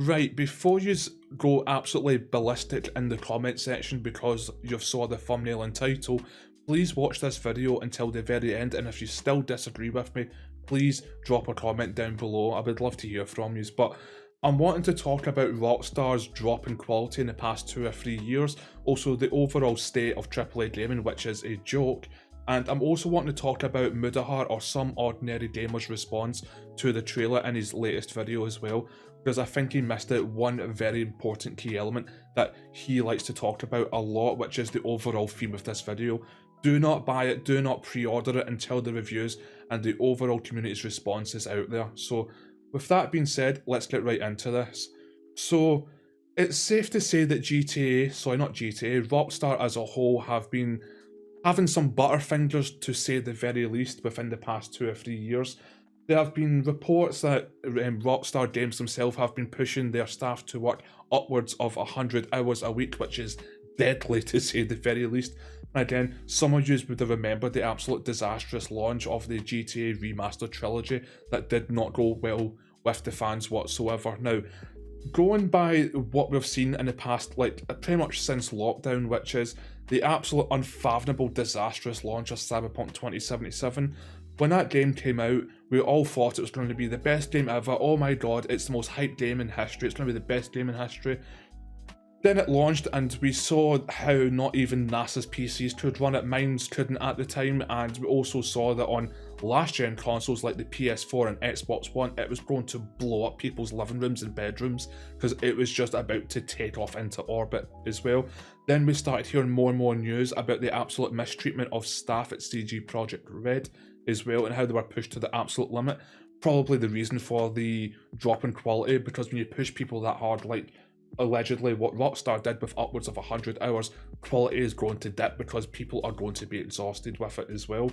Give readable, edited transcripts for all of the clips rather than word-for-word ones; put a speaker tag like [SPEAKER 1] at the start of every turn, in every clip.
[SPEAKER 1] Right, before you go absolutely ballistic in the comment section because you've saw the thumbnail and title, please watch this video until the very end, and if you still disagree with me, please drop a comment down below. I would love to hear from you. But I'm wanting to talk about Rockstar's drop in quality in the past 2 or 3 years, also the overall state of AAA gaming, which is a joke. And I'm also wanting to talk about Mudahar, or Some Ordinary Gamer's response to the trailer in his latest video as well, because I think he missed out one very important key element that he likes to talk about a lot, which is the overall theme of this video. Do not buy it, do not pre-order it until the reviews and the overall community's response is out there. So with that being said, let's get right into this. So it's safe to say that Rockstar as a whole have been having some butterfingers, to say the very least, within the past 2 or 3 years. There have been reports that Rockstar Games themselves have been pushing their staff to work upwards of 100 hours a week, which is deadly to say the very least. And again, some of you would have remembered the absolute disastrous launch of the GTA Remastered trilogy that did not go well with the fans whatsoever. Now, going by what we've seen in the past, like pretty much since lockdown, which is the absolute unfathomable disastrous launch of Cyberpunk 2077. When that game came out, we all thought it was going to be the best game ever. Oh my god, it's the most hyped game in history. It's going to be the best game in history. Then it launched and we saw how not even NASA's PCs could run it, mine's couldn't at the time, and we also saw that on last gen consoles like the PS4 and Xbox One, it was going to blow up people's living rooms and bedrooms because it was just about to take off into orbit as well. Then we started hearing more and more news about the absolute mistreatment of staff at CG Projekt Red as well, and how they were pushed to the absolute limit. Probably the reason for the drop in quality, because when you push people that hard, like allegedly what Rockstar did with upwards of 100 hours, quality is going to dip because people are going to be exhausted with it as well.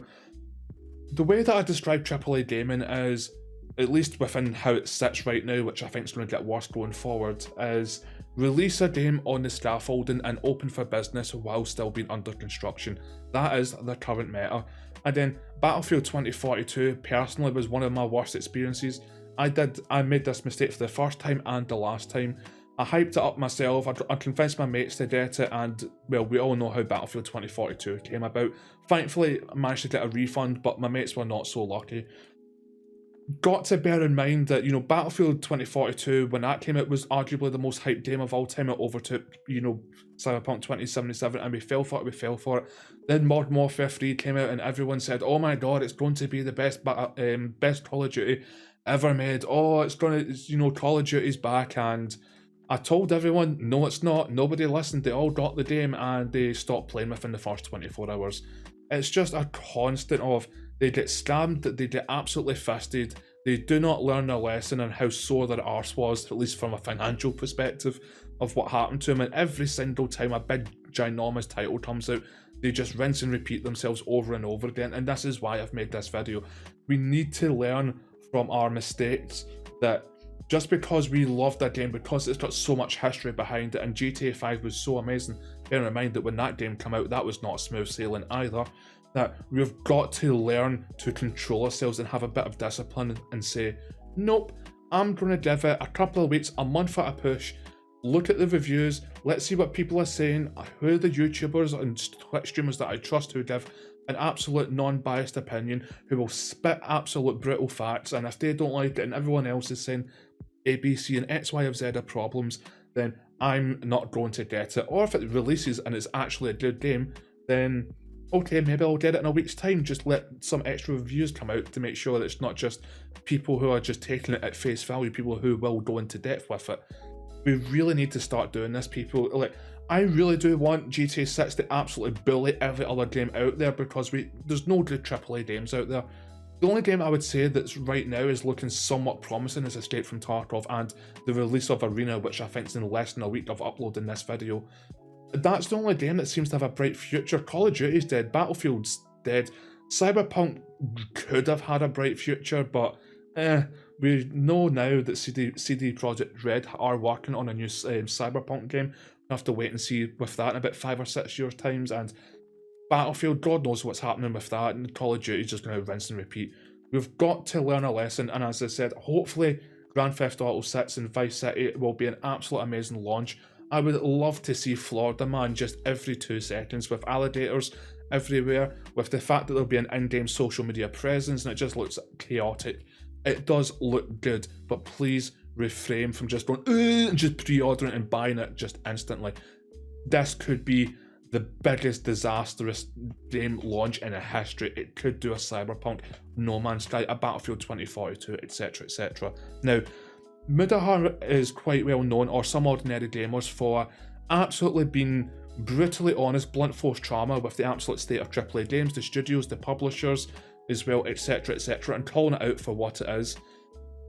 [SPEAKER 1] The way that I describe AAA gaming is, at least within how it sits right now, which I think is going to get worse going forward, is release a game on the scaffolding and open for business while still being under construction. That is the current meta. And then Battlefield 2042 personally was one of my worst experiences. I made this mistake for the first time and the last time. I hyped it up myself, I convinced my mates to get it, and well, we all know how Battlefield 2042 came about. Thankfully, I managed to get a refund, but my mates were not so lucky. Got to bear in mind that, Battlefield 2042, when that came out, was arguably the most hyped game of all time. It overtook, Cyberpunk 2077, and we fell for it. Then Modern Warfare 3 came out, and everyone said, oh my god, it's going to be the best Call of Duty ever made. Oh, Call of Duty's back, and I told everyone, no it's not, nobody listened, they all got the game and they stopped playing within the first 24 hours. It's just a constant of, they get scammed, they get absolutely fisted, they do not learn a lesson on how sore their arse was, at least from a financial perspective, of what happened to them, and every single time a big ginormous title comes out, they just rinse and repeat themselves over and over again, and this is why I've made this video. We need to learn from our mistakes, that just because we loved that game, because it's got so much history behind it, and GTA 5 was so amazing, bearing in mind that when that game came out, that was not smooth sailing either, that we've got to learn to control ourselves and have a bit of discipline and say, nope, I'm going to give it a couple of weeks, a month at a push, look at the reviews, let's see what people are saying, who are the YouTubers and Twitch streamers that I trust who give an absolute non-biased opinion, who will spit absolute brutal facts, and if they don't like it and everyone else is saying A, B, C and X, Y, or Z are problems, then I'm not going to get it. Or if it releases and it's actually a good game, then okay, maybe I'll get it in a week's time. Just let some extra reviews come out to make sure that it's not just people who are just taking it at face value, people who will go into depth with it. We really need to start doing this, people. Like, I really do want GTA 6 to absolutely bully every other game out there, because there's no good AAA games out there. The only game I would say that's right now is looking somewhat promising is Escape from Tarkov and the release of Arena, which I think is in less than a week of uploading this video. That's the only game that seems to have a bright future. Call of Duty's dead, Battlefield's dead, Cyberpunk could have had a bright future, but we know now that CD Projekt Red are working on a new Cyberpunk game. We'll have to wait and see with that in about 5 or 6 years' times, and Battlefield, God knows what's happening with that, and Call of Duty is just going to rinse and repeat. We've got to learn a lesson, and as I said, hopefully Grand Theft Auto 6 and Vice City will be an absolute amazing launch. I would love to see Florida Man just every 2 seconds with alligators everywhere, with the fact that there'll be an in-game social media presence and it just looks chaotic. It does look good, but please refrain from just going and just pre-ordering and buying it just instantly. This could be the biggest disastrous game launch in a history. It could do a Cyberpunk, No Man's Sky, a Battlefield 2042, etc, etc. Now, Mudahar is quite well known, or some ordinary gamers, for absolutely being brutally honest, blunt force trauma with the absolute state of AAA games, the studios, the publishers as well, etc, etc, and calling it out for what it is.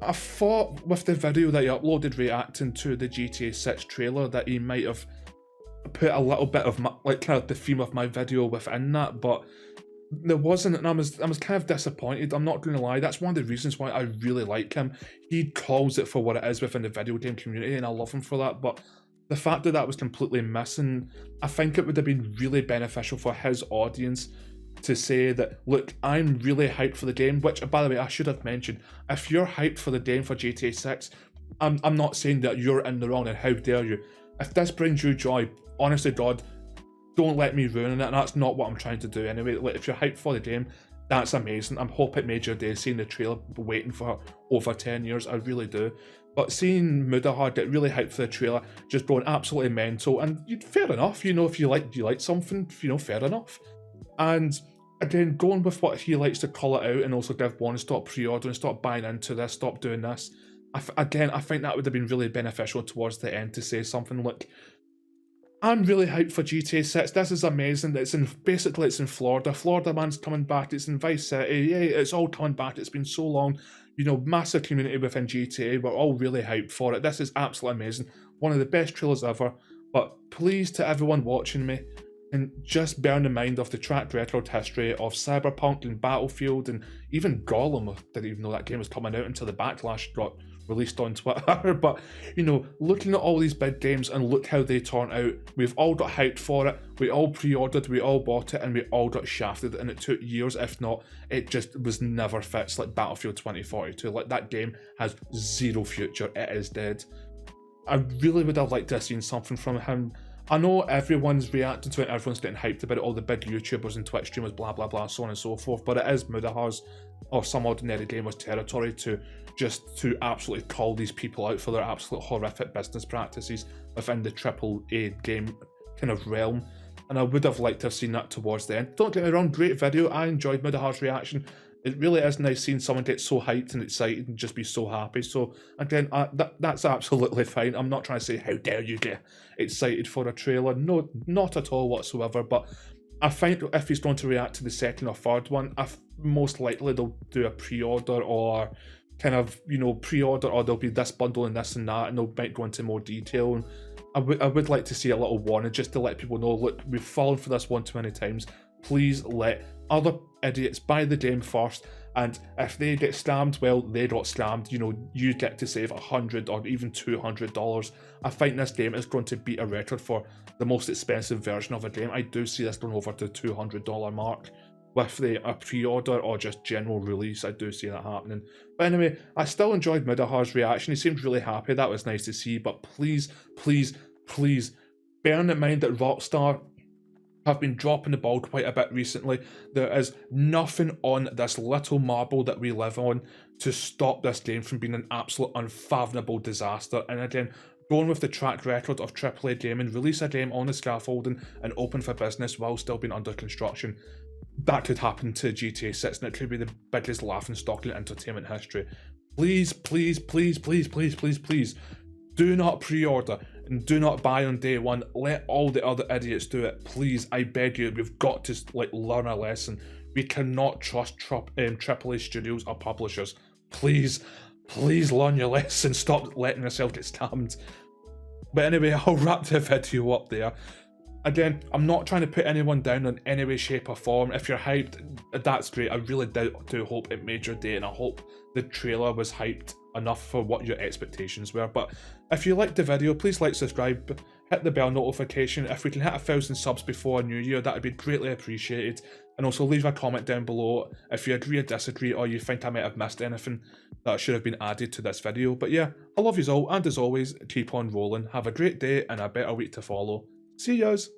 [SPEAKER 1] I thought with the video that he uploaded reacting to the GTA 6 trailer that he might have put a little bit of my, like, kind of the theme of my video within that, but there wasn't, and I was kind of disappointed. I'm not going to lie, that's one of the reasons why I really like him. He calls it for what it is within the video game community, and I love him for that, but the fact that that was completely missing, I think it would have been really beneficial for his audience to say that, look, I'm really hyped for the game, which, by the way, I should have mentioned, if you're hyped for the game for GTA 6, I'm not saying that you're in the wrong, and how dare you. If this brings you joy, honestly, God, don't let me ruin it, and that's not what I'm trying to do anyway. Like, if you're hyped for the game, that's amazing. I hope it made your day seeing the trailer, waiting for over 10 years, I really do. But seeing Mudahar get really hyped for the trailer, just going absolutely mental, and fair enough, you know, if you like something, you know, fair enough. And again, going with what he likes to call it out and also give one, stop pre-ordering, stop buying into this, stop doing this. Again, I think that would have been really beneficial towards the end to say something like, I'm really hyped for GTA 6, this is amazing, it's in Florida, Florida Man's coming back, it's in Vice City, yay, it's all coming back, it's been so long, you know, massive community within GTA, we're all really hyped for it, this is absolutely amazing, one of the best trailers ever. But please, to everyone watching me, and just bearing in mind of the track record history of Cyberpunk and Battlefield and even Gollum, I didn't even know that game was coming out until the backlash got released on Twitter, but, you know, looking at all these big games and look how they turn out, we've all got hyped for it, we all pre-ordered, we all bought it, and we all got shafted, and it took years, if not, it just was never fixed like Battlefield 2042, like that game has zero future, it is dead. I really would have liked to have seen something from him. I know everyone's reacting to it, everyone's getting hyped about it, all the big YouTubers and Twitch streamers, blah blah blah, so on and so forth, but it is Mudahar's, or some ordinary gamer's territory to absolutely call these people out for their absolute horrific business practices within the AAA game kind of realm, and I would have liked to have seen that towards the end. Don't get me wrong, great video, I enjoyed Mudahar's reaction. It really is nice seeing someone get so hyped and excited and just be so happy. So again, that's absolutely fine. I'm not trying to say, how dare you get excited for a trailer. No, not at all whatsoever. But I think if he's going to react to the second or third one, most likely they'll do a pre-order or kind of, you know, pre-order, or there'll be this bundle and this and that, and they might go into more detail. And I would like to see a little warning just to let people know, look, we've fallen for this one too many times. Please let other idiots buy the game first, and if they get scammed, well, they got scammed. You know, you get to save $100 or even $200. I think this game is going to beat a record for the most expensive version of a game. I do see this going over the $200 mark with a pre-order or just general release. I do see that happening. But anyway, I still enjoyed Mudahar's reaction. He seemed really happy. That was nice to see. But please, please, please, bearing in mind that Rockstar have been dropping the ball quite a bit recently, there is nothing on this little marble that we live on to stop this game from being an absolute unfathomable disaster. And again, going with the track record of AAA gaming, release a game on the scaffolding and open for business while still being under construction, that could happen to GTA 6, and it could be the biggest laughingstock in entertainment history. Please, please, please, please, please, please, please, do not pre-order and do not buy on day one. Let all the other idiots do it. Please, I beg you, we've got to learn a lesson. We cannot trust AAA studios or publishers. Please, please learn your lesson. Stop letting yourself get scammed. But anyway, I'll wrap the video up there. Again, I'm not trying to put anyone down in any way, shape or form. If you're hyped, that's great. I really do hope it made your day, and I hope the trailer was hyped enough for what your expectations were. But if you liked the video, please like, subscribe, hit the bell notification. If we can hit 1,000 subs before New Year, that would be greatly appreciated. And also leave a comment down below if you agree or disagree, or you think I might have missed anything that should have been added to this video. But yeah, I love yous all, and as always, keep on rolling. Have a great day and a better week to follow. See yous!